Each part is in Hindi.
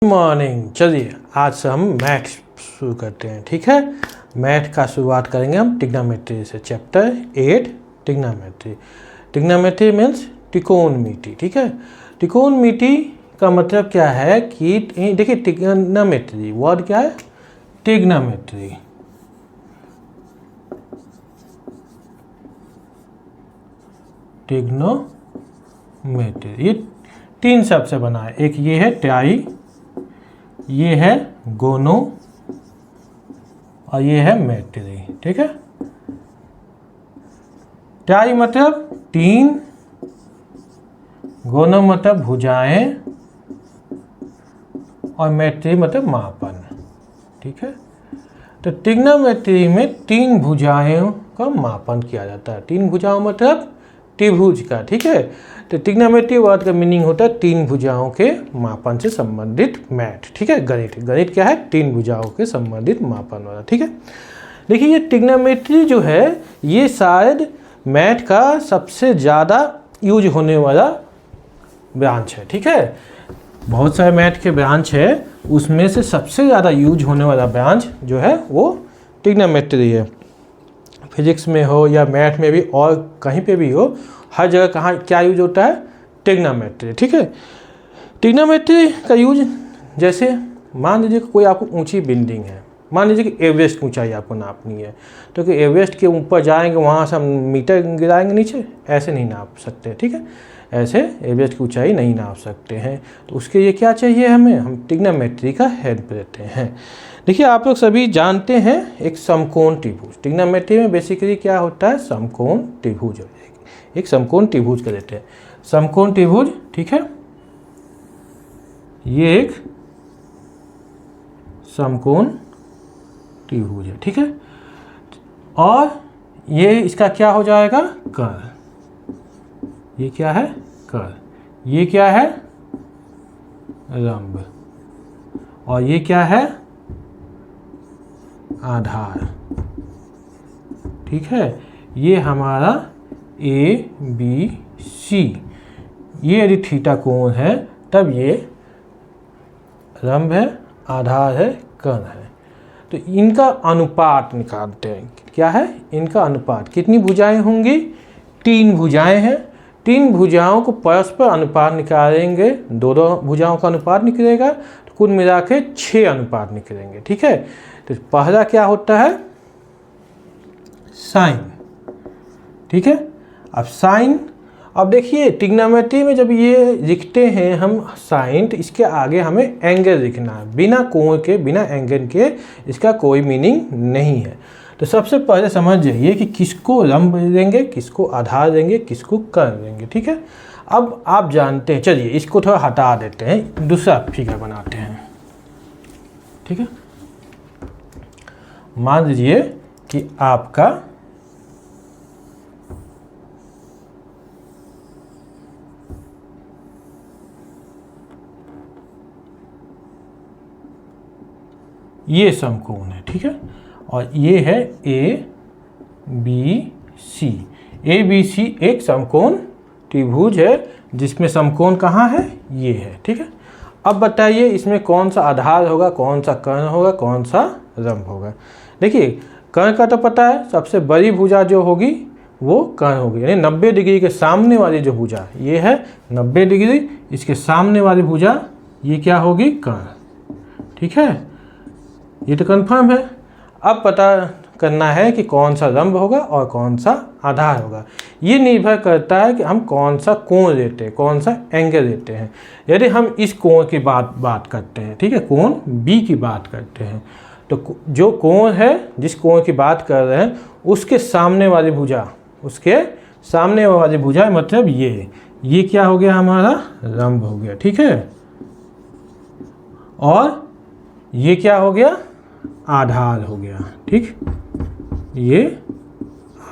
मॉर्निंग। चलिए आज से हम मैथ शुरू करते हैं। ठीक है, मैथ का शुरुआत करेंगे हम ट्रिग्नोमेट्री से। Chapter 8 trigonometry. ट्रिग्नोमेट्री मीन्स त्रिकोणमिति। ठीक है, त्रिकोणमिति का मतलब क्या है कि देखिए ट्रिग्नोमेट्री वर्ड क्या है, ट्रिग्नोमेट्री। ट्रिग्नोमेट्री ये तीन शब्द से बना है। एक ये है ट्राई, ये है गोनो और ये है मेट्री। ठीक है, ट्राई मतलब तीन, गोनो मतलब भुजाएं और मेट्री मतलब मापन। ठीक है, तो ट्रिग्नोमेट्री में तीन भुजाओं का मापन किया जाता है। तीन भुजाओं मतलब त्रिभुज का। ठीक है, तो ट्रिग्नोमेट्री वर्ड का मीनिंग होता है तीन भुजाओं के मापन से संबंधित मैथ। ठीक है, गणित क्या है, तीन भुजाओं के संबंधित मापन वाला। ठीक है, देखिए ये ट्रिग्नोमेट्री जो है ये शायद मैथ का सबसे ज़्यादा यूज होने वाला ब्रांच है। ठीक है, बहुत सारे मैथ के ब्रांच है, उसमें से सबसे ज़्यादा यूज होने वाला ब्रांच जो है वो ट्रिग्नोमेट्री है। फिजिक्स में हो या मैथ में भी और कहीं पे भी हो, हर जगह कहाँ क्या यूज होता है, ट्रिग्नोमेट्री। ठीक है, ट्रिग्नोमेट्री का यूज जैसे मान लीजिए कोई आपको ऊंची बिल्डिंग है, मान लीजिए कि एवरेस्ट ऊंचाई आपको नापनी है, तो कि एवरेस्ट के ऊपर जाएंगे वहाँ से हम मीटर गिराएंगे नीचे, ऐसे नहीं नाप सकते। ठीक है, ऐसे एवरेस्ट की ऊंचाई नहीं नाप सकते हैं, तो उसके लिए क्या चाहिए हमें, हम ट्रिग्नोमेट्री का हेल्प लेते हैं। देखिए आप लोग सभी जानते हैं एक समकोण त्रिभुज, ट्रिग्नोमेट्री में बेसिकली क्या होता है, समकोण त्रिभुज। एक समकोण त्रिभुज का लेते हैं, समकोण त्रिभुज। ठीक है, ये एक समकोण त्रिभुज है। ठीक है, और ये इसका क्या हो जाएगा, कर्ल। ये क्या है, कर्ल। ये क्या है, लंब। और ये क्या है, आधार। ठीक है, ये हमारा ए बी सी। ये यदि थीटा कोण है तब ये लंब है, आधार है, कर्ण है। तो इनका अनुपात निकालते हैं। क्या है, इनका अनुपात। कितनी भुजाएं होंगी, तीन भुजाएं हैं। तीन भुजाओं को परस्पर अनुपात निकालेंगे, दोनों भुजाओं का अनुपात निकलेगा, तो कुल मिला के 6 अनुपात निकलेंगे। ठीक है, तो पहला क्या होता है, साइन। ठीक है, अब साइन, अब देखिए ट्रिग्नोमेट्री में जब ये लिखते हैं हम साइन, तो इसके आगे हमें एंगल लिखना है। बिना कोण के, बिना एंगल के इसका कोई मीनिंग नहीं है। तो सबसे पहले समझ जाइए कि किसको लंब देंगे, किसको आधार देंगे, किसको कर्ण देंगे। ठीक है, अब आप जानते हैं, चलिए इसको थोड़ा हटा देते हैं, दूसरा फिगर बनाते हैं। ठीक है, मान लीजिए कि आपका ये समकोण है। ठीक है, और ये है A B C. A B C एक समकोण त्रिभुज है जिसमें समकोण कहाँ है, ये है। ठीक है, अब बताइए इसमें कौन सा आधार होगा, कौन सा कर्ण होगा, कौन सा लंब होगा। देखिए कर्ण का तो पता है, सबसे बड़ी भुजा जो होगी वो कर्ण होगी, यानी 90 डिग्री के सामने वाली जो भुजा ये है 90 डिग्री, इसके सामने वाली भुजा ये क्या होगी, कर्ण। ठीक है, ये तो कंफर्म है। अब पता करना है कि कौन सा लंब होगा और कौन सा आधार होगा। ये निर्भर करता है कि हम कौन सा कोण लेते हैं, कौन सा एंगल लेते हैं। यदि हम इस कोण की बात करते हैं, ठीक है, कोण बी की बात करते हैं, तो जो कोण है, जिस कोण की बात कर रहे हैं, उसके सामने वाली भुजा, उसके सामने वाली भुजा मतलब ये क्या हो गया, हमारा लंब हो गया। ठीक है, और ये क्या हो गया, आधार हो गया। ठीक, ये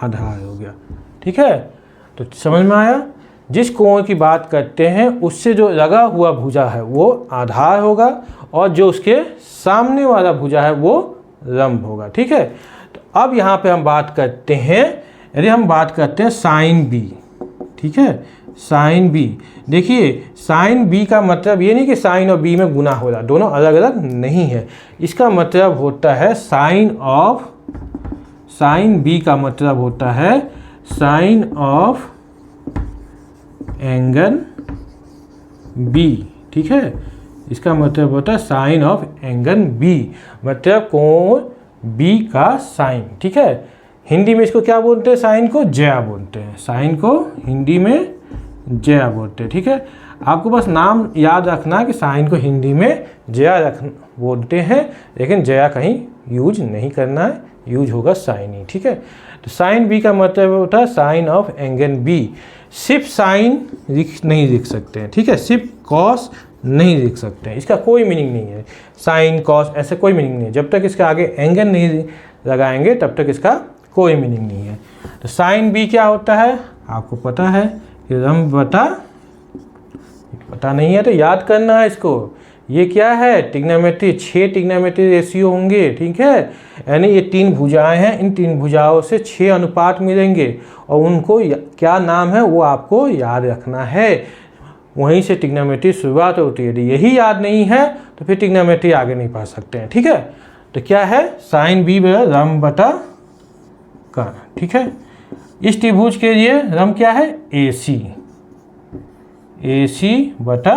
आधार हो गया। ठीक है, तो समझ में आया, जिस कोण की बात करते हैं उससे जो लगा हुआ भुजा है वो आधार होगा, और जो उसके सामने वाला भुजा है वो लंब होगा। ठीक है, तो अब यहाँ पे हम बात करते हैं, यदि हम बात करते हैं साइन बी। ठीक है, साइन बी। देखिए साइन बी का मतलब ये नहीं कि साइन और बी में गुना हो रहा, दोनों अलग अलग नहीं है। इसका मतलब होता है साइन बी का मतलब होता है साइन ऑफ एंगल बी। ठीक है, इसका मतलब होता है साइन ऑफ एंगल बी, मतलब कोण बी का साइन। ठीक है, हिंदी में इसको क्या बोलते हैं? साइन को ज्या बोलते हैं। साइन को हिंदी में ज्या बोलते हैं। ठीक है, आपको बस नाम याद रखना कि साइन को हिंदी में ज्या बोलते हैं, लेकिन ज्या कहीं यूज नहीं करना है, यूज होगा साइन ही। ठीक है, तो साइन बी का मतलब होता है साइन ऑफ एंगल बी। सिर्फ साइन नहीं लिख सकते हैं। ठीक है, सिर्फ कॉस नहीं लिख सकते हैं, इसका कोई मीनिंग नहीं है। साइन कॉस ऐसे कोई मीनिंग नहीं है, जब तक इसके आगे एंगल नहीं लगाएंगे तब तक इसका कोई मीनिंग नहीं है। तो साइन बी क्या होता है आपको पता है कि लंब बटा, पता नहीं है तो याद करना है इसको। ये क्या है? ट्रिग्नोमेट्री, 6 ट्रिग्नोमेट्री रेशियो होंगे। ठीक है, यानी ये 3 भुजाएं हैं, इन 3 भुजाओं से 6 अनुपात मिलेंगे और उनको क्या नाम है वो आपको याद रखना है। वहीं से ट्रिग्नोमेट्री शुरुआत होती है। यही याद नहीं है तो फिर ट्रिग्नोमेट्री आगे नहीं पढ़ सकते हैं। ठीक है, तो क्या है? साइन बी लंब बटा कर्ण। ठीक है, इस त्रिभुज के लिए लंब क्या है? AC बटा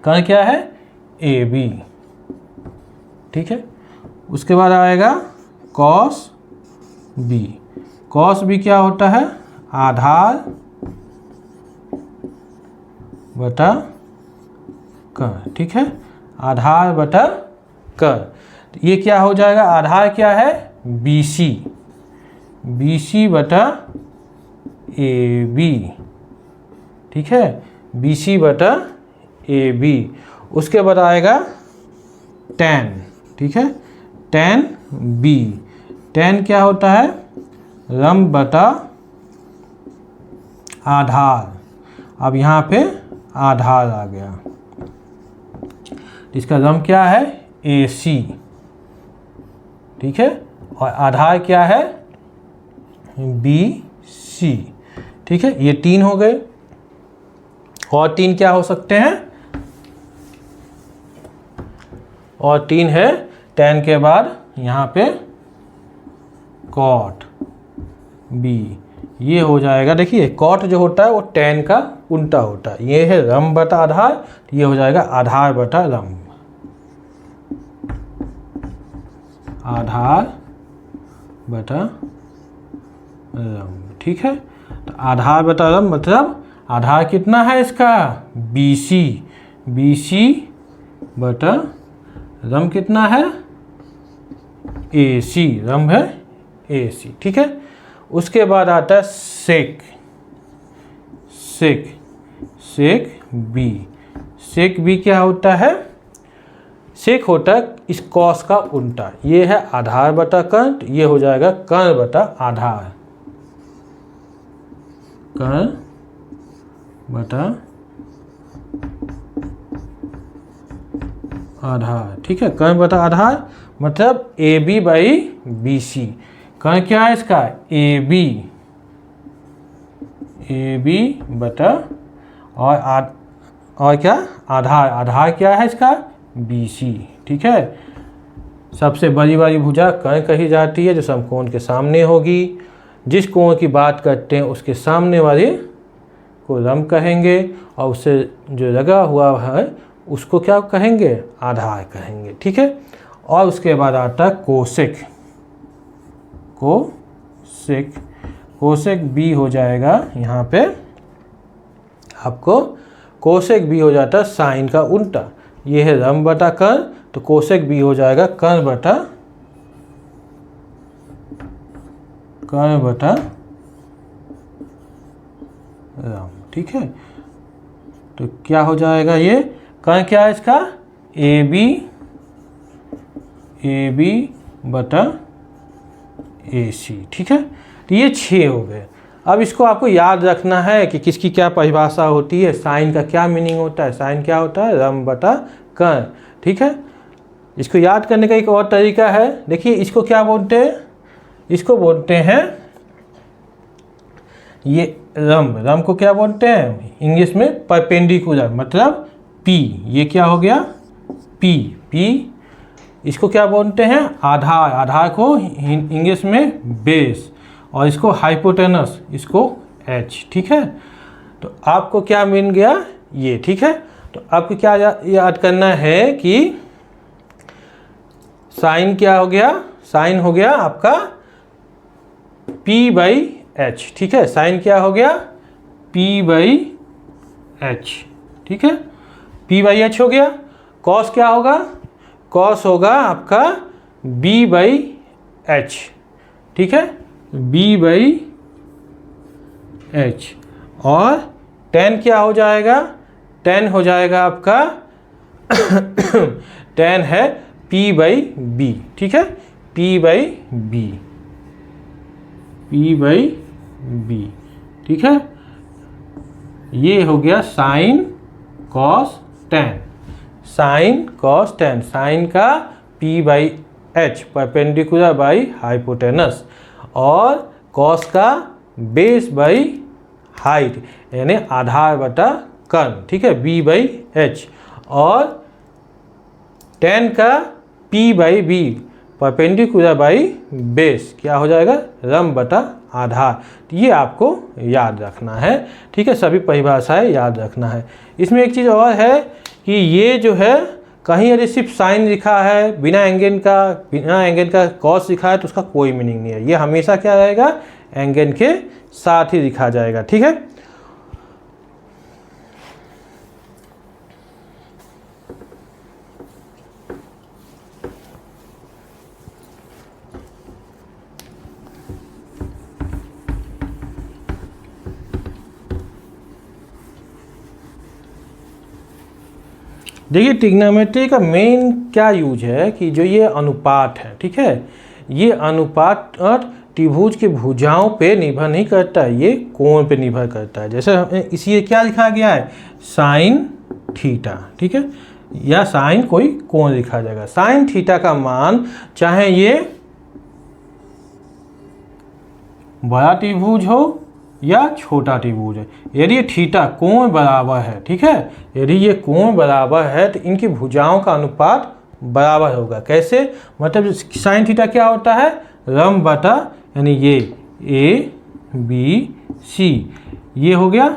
कर्ण क्या है? AB। ठीक है, उसके बाद आएगा cos B। cos B क्या होता है? आधार बटा कर्ण। ठीक है, आधार बटा कर्ण। ये क्या हो जाएगा? आधार क्या है? BC बटा AB। ठीक है, BC बटा AB। उसके बाद आएगा tan। ठीक है, tan B। tan क्या होता है? लंब बटा आधार। अब यहाँ पे आधार आ गया, इसका लंब क्या है? AC। ठीक है, और आधार क्या है? BC। ठीक है, ये 3 हो गए। और 3 क्या हो सकते हैं? और 3 है tan के बाद यहाँ पे cot B। ये हो जाएगा, देखिए cot जो होता है वो tan का उल्टा होता है। ये है लंब बटा आधार, ये हो जाएगा आधार बटा लंब। आधार बटा लंब। ठीक है, तो आधार बटा लंब मतलब आधार कितना है इसका? BC बटा लंब कितना है? AC। लंब है AC। ठीक है, उसके बाद आता है सेक B। सेक B क्या होता है? सेक होता है इस कॉस का उल्टा। ये है आधार बटा कर्ण, ये हो जाएगा कर्ण बटा आधार। कर्ण बटा आधार। ठीक है, कर्ण बटा आधार मतलब AB बाई BC। कर्ण क्या है इसका? AB बटा और क्या? आधार। आधार क्या है इसका? BC। ठीक है, सबसे बड़ी वाली भुजा कर्ण कही जाती है जो समकोण के सामने होगी। जिस कोण की बात करते हैं उसके सामने वाले को लंब कहेंगे और उससे जो लगा हुआ है उसको क्या कहेंगे? आधार कहेंगे। ठीक है, और उसके बाद आता है कोसेक B हो जाएगा। यहाँ पे आपको कोसेक B हो जाता है साइन का उल्टा। ये है लंब बटा कर्ण, तो कोसेक B हो जाएगा कर्ण बटा लंब। ठीक है, तो क्या हो जाएगा? ये कर्ण क्या है इसका? AB बटा AC। ठीक है, तो ये 6 हो गए। अब इसको आपको याद रखना है कि किसकी क्या परिभाषा होती है। साइन का क्या मीनिंग होता है? साइन क्या होता है? लंब बटा कर्ण। ठीक है, इसको याद करने का एक और तरीका है। देखिए इसको क्या बोलते हैं? इसको बोलते हैं, ये रम को क्या बोलते हैं इंग्लिश में? परपेंडिकुलर, मतलब पी। ये क्या हो गया? पी। इसको क्या बोलते हैं? आधार। आधार को इंग्लिश में बेस, और इसको हाइपोटेनस, इसको एच। ठीक है, तो आपको क्या मिल गया ये। ठीक है, तो आपको क्या याद करना है कि साइन क्या हो गया? साइन हो गया आपका P/H। ठीक है, साइन क्या हो गया? P/H। ठीक है, P/H हो गया। कॉस क्या होगा? कॉस होगा आपका B/H। ठीक है, B/H। और tan क्या हो जाएगा? tan हो जाएगा आपका tan है P/B। ठीक है, P/B। ठीक है, ये हो गया sine cos tan। Sine cos tan, sine का P/H परपेंडिकुलर बाई हाइपोटेनस, और कॉस का बेस बाई हाइट यानी आधार बटा कर्ण। ठीक है, B/H। और tan का P/B परपेंडिकुलर बाई बेस क्या हो जाएगा? रम बटा आधार। तो ये आपको याद रखना है। ठीक है, सभी परिभाषाएं याद रखना है। इसमें एक चीज़ और है कि ये जो है कहीं यदि सिर्फ साइन लिखा है बिना एंगल का कॉस लिखा है तो उसका कोई मीनिंग नहीं है। ये हमेशा क्या रहेगा? एंगल के साथ ही लिखा जाएगा। ठीक है, देखिए ट्रिग्नोमेट्री का मेन क्या यूज है कि जो ये अनुपात है, ठीक है, ये अनुपात त्रिभुज की भुजाओं पे निर्भर नहीं करता है, ये कोण पे निर्भर करता है। जैसे इसी क्या लिखा गया है? Sine theta. ठीक है, या साइन कोई कोण लिखा जाएगा। साइन थीटा का मान चाहे ये बड़ा त्रिभुज हो या छोटा त्रिभुज है, यदि ये थीटा कोण बराबर है, ठीक है, यदि ये कोण बराबर है तो इनकी भुजाओं का अनुपात बराबर होगा। कैसे? मतलब साइन थीटा क्या होता है? रम बटा यानी ये ABC, ये हो गया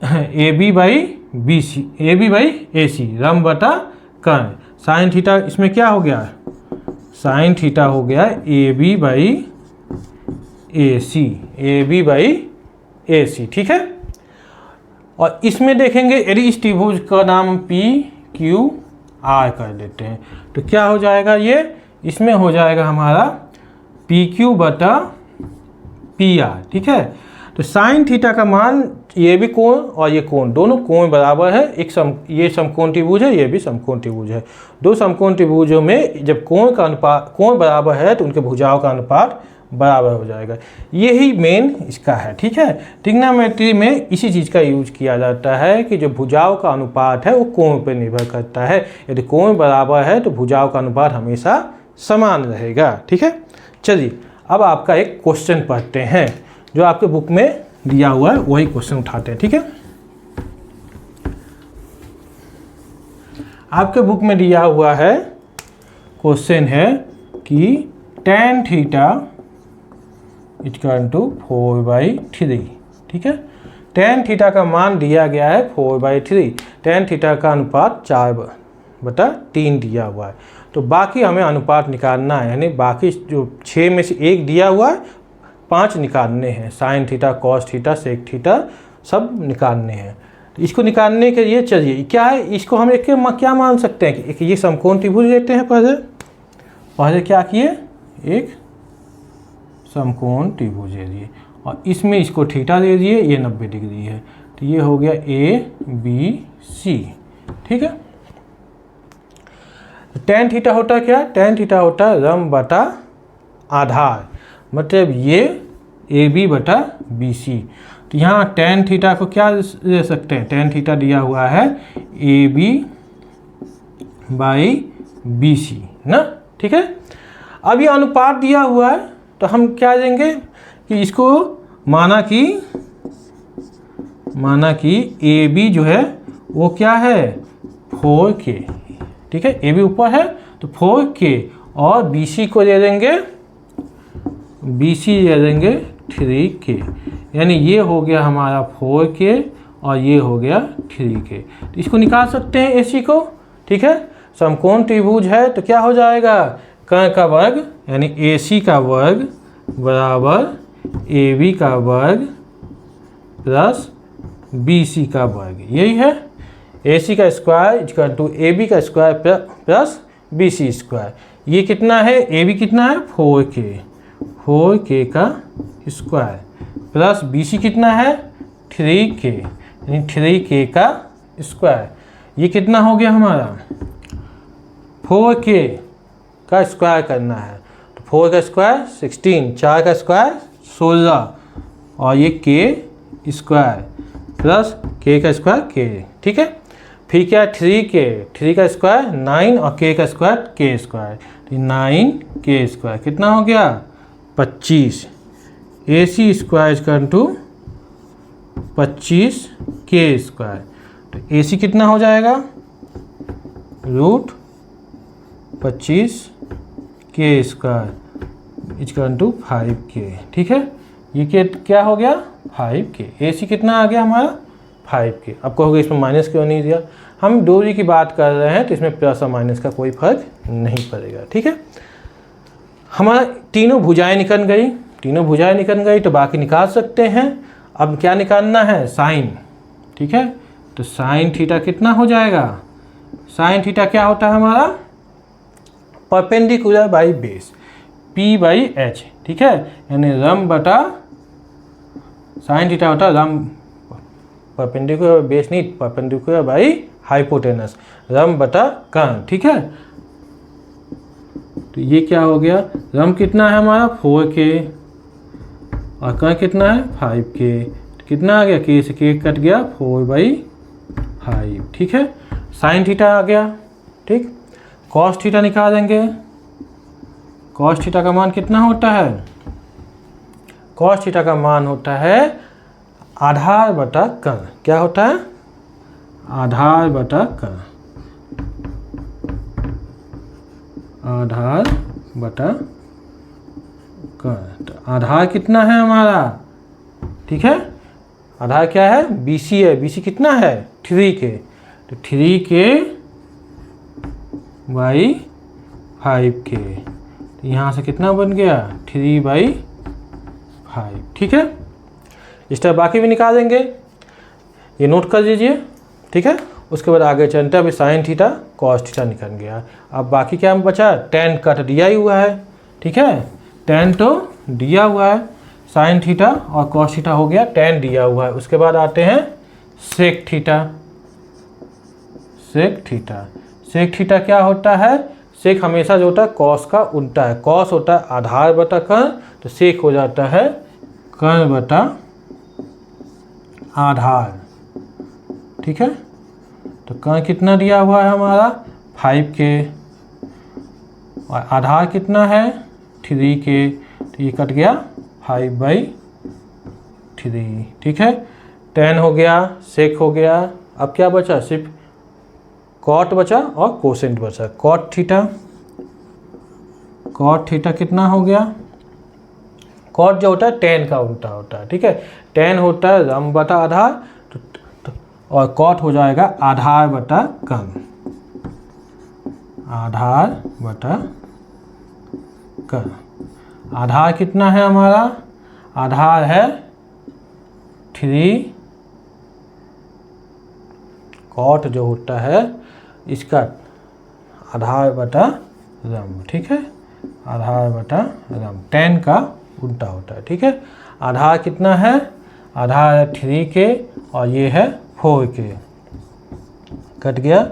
AB/BC, AB/AC, रम बटा कर्ण। साइन थीटा इसमें क्या हो गया? साइन थीटा हो गया AB/AC। ठीक है, और इसमें देखेंगे यदि इस त्रिभुज का नाम PQR कर देते हैं तो क्या हो जाएगा? ये इसमें हो जाएगा हमारा PQ/PR। ठीक है, तो साइन थीटा का मान, ये भी कोण और ये कोण, दोनों कोण बराबर है। ये समकोण त्रिभुज है, ये भी समकोण त्रिभुज है। दो समकोण त्रिभुजों में जब कोण बराबर है तो उनके भुजाओं का अनुपात बराबर हो जाएगा। यही मेन इसका है। ठीक है, ट्रिग्नोमेट्री में इसी चीज़ का यूज किया जाता है कि जो भुजाओं का अनुपात है वो कोण पर निर्भर करता है। यदि कोण बराबर है तो भुजाओं का अनुपात हमेशा समान रहेगा। ठीक है, चलिए अब आपका एक क्वेश्चन पढ़ते हैं जो आपके बुक में दिया हुआ है, वही क्वेश्चन उठाते हैं। ठीक है, आपके बुक में दिया हुआ है क्वेश्चन है कि tan थीटा = 4/3। ठीक है, tan थीटा का मान दिया गया है 4/3। tan थीटा का अनुपात 4/3 दिया हुआ है। तो बाकी हमें अनुपात निकालना है, यानी बाकी जो 6 में से 1 दिया हुआ है, 5 निकालने हैं। Sine theta, cos theta, sec theta सब निकालने हैं। तो इसको निकालने के लिए चलिए क्या है, इसको हम एक क्या मान सकते हैं कि ये समकोण त्रिभुज लेते हैं। पहले क्या किए? एक समकोण त्रिभुज ले लिए और इसमें इसको थीटा दे दिए, ये 90 डिग्री है, तो ये हो गया ABC। ठीक है, tan थीटा होता क्या? tan थीटा होता है रम बटा आधार, मतलब ये AB/BC। तो यहाँ tan थीटा को क्या ले सकते हैं? tan थीटा दिया हुआ है AB/BC ना। ठीक है, अब ये अनुपात दिया हुआ है तो हम क्या देंगे कि इसको माना कि ए बी जो है वो क्या है 4K, ठीक है, ए बी ऊपर है तो 4K और बी सी को दे देंगे 3K, यानी ये हो गया हमारा 4K और ये हो गया 3K। तो इसको निकाल सकते हैं AC को, ठीक है। समकोण त्रिभुज है तो क्या हो जाएगा, क का वर्ग यानी AC का वर्ग बराबर AB का वर्ग प्लस BC का वर्ग, यही है। AC का स्क्वायर इक्वल टू AB का स्क्वायर प्लस BC स्क्वायर। ये कितना है, AB कितना है 4K का स्क्वायर प्लस BC कितना है 3K, यानी 3K का स्क्वायर। ये कितना हो गया हमारा 4K का स्क्वायर करना है, तो 4 का स्क्वायर 16, 4 का स्क्वायर 16 और ये K स्क्वायर प्लस K का स्क्वायर K, ठीक है। फिर क्या 3K, 3 का स्क्वायर 9 और K का स्क्वायर K स्क्वायर, तो 9K स्क्वायर कितना हो गया 25। AC square equal to 25K square, तो AC कितना हो जाएगा √25K square equal to 5K, ठीक है। ये क्या हो गया 5K। AC कितना आ गया हमारा 5K। अब कहोगे इसमें माइनस क्यों नहीं दिया, हम दूरी की बात कर रहे हैं तो इसमें प्लस और माइनस का कोई फर्क नहीं पड़ेगा, ठीक है। हमारा तीनों भुजाएं निकल गई तो बाकी निकाल सकते हैं। अब क्या निकालना है साइन, ठीक है। तो साइन थीटा कितना हो जाएगा, साइन थीटा क्या होता है हमारा परपेंडिकुलर बाई बेस P/H, ठीक है, यानी लंब बटा साइन थीटा होता है लंब, परपेंडिकुलर बेस नहीं, परपेंडिकुलर बाई हाइपोटेनस, लंब बटा कर्ण, ठीक है। तो ये क्या हो गया, लंब कितना है हमारा 4K और कर्ण कितना है 5K, तो कितना आ गया K से K कट गया 4/5, ठीक है। साइन थीटा आ गया, ठीक। कॉस थीटा निकालेंगे, कॉस थीटा का मान कितना होता है, कॉस थीटा का मान होता है आधार बटा कर्ण, क्या होता है आधार बटा कर्ण, आधार बटा कर्ण। तो आधार कितना है हमारा, ठीक है, आधार क्या है BC है, BC कितना है 3K, तो 3K बाई 5K, तो यहाँ से कितना बन गया 3/5, ठीक है। इस तरह बाकी भी निकालेंगे, ये नोट कर लीजिए, ठीक है। उसके बाद आगे चलते हैं, अभी साइन थीटा कॉस थीटा निकल गया। अब बाकी क्या बचा, tan कट दिया ही हुआ है, ठीक है, tan तो दिया हुआ है, साइन थीटा और कॉस थीटा हो गया, tan दिया हुआ है। उसके बाद आते हैं sec theta, sec theta, sec theta क्या होता है, सेक हमेशा जो होता है कॉस का उल्टा है, कॉस होता है आधार बटा कर्ण, तो सेक हो जाता है कर्ण बटा आधार, ठीक है। तो कर्ण कितना दिया हुआ है हमारा 5K और आधार कितना है 3K, तो ये कट गया 5/3, ठीक है। tan हो गया, सेक हो गया, अब क्या बचा सिर्फ कॉट बचा और कोसेंट बचा। कॉट थीटा कितना हो गया, कॉट जो होता है tan का उल्टा होता है, ठीक है, tan होता है लंब बटा आधार, और कॉट हो जाएगा आधार बटा कर्ण, आधार बटा कर्ण। आधार कितना है हमारा, आधार है 3, कॉट जो होता है इसका आधार बटा लंब, ठीक है, आधार बटा लंब, tan का उल्टा होता है, ठीक है। आधार कितना है, आधार है 3K और ये है 4K, कट गया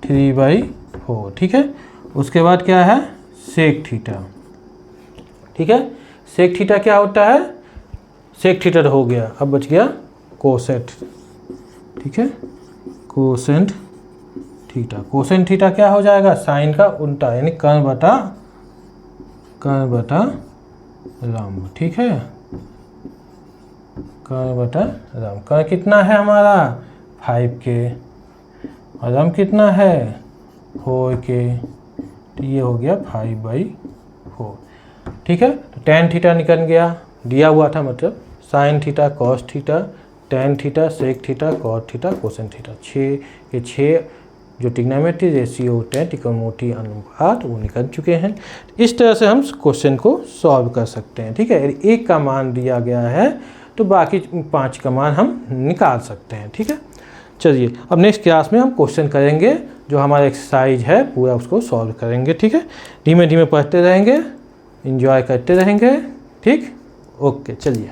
3/4, ठीक है। उसके बाद क्या है सेक थीटा, ठीक है। सेक थीटा क्या होता है, सेक थीटा हो गया, अब बच गया कोसेट, ठीक है, कोसेंट थीटा। कोसेंट थीटा क्या हो जाएगा, साइन का उल्टा यानी कर्ण बटा लंब, ठीक है, कर्ण बटा रम। कर्ण कितना है हमारा 5k और रम कितना है 4k, तो ये हो गया 5/4। ठीक है, तो tan थीटा निकल गया, दिया हुआ था मतलब sin theta cos theta tan theta sec theta cot theta cosec theta. 6 जो ट्रिग्नोमेट्री रेशियो होते हैं, त्रिकोणमितीय अनुपात, वो निकल चुके हैं। इस तरह से हम क्वेश्चन को सॉल्व कर सकते हैं। ठीक है, एक का मान दिया गया है तो बाकी 5 का मान हम निकाल सकते हैं। ठीक है, चलिए अब नेक्स्ट क्लास में हम क्वेश्चन करेंगे, जो हमारा एक्सरसाइज है पूरा उसको सॉल्व करेंगे। ठीक है, धीमे धीमे पढ़ते रहेंगे, एंजॉय करते रहेंगे। ठीक, ओके, चलिए।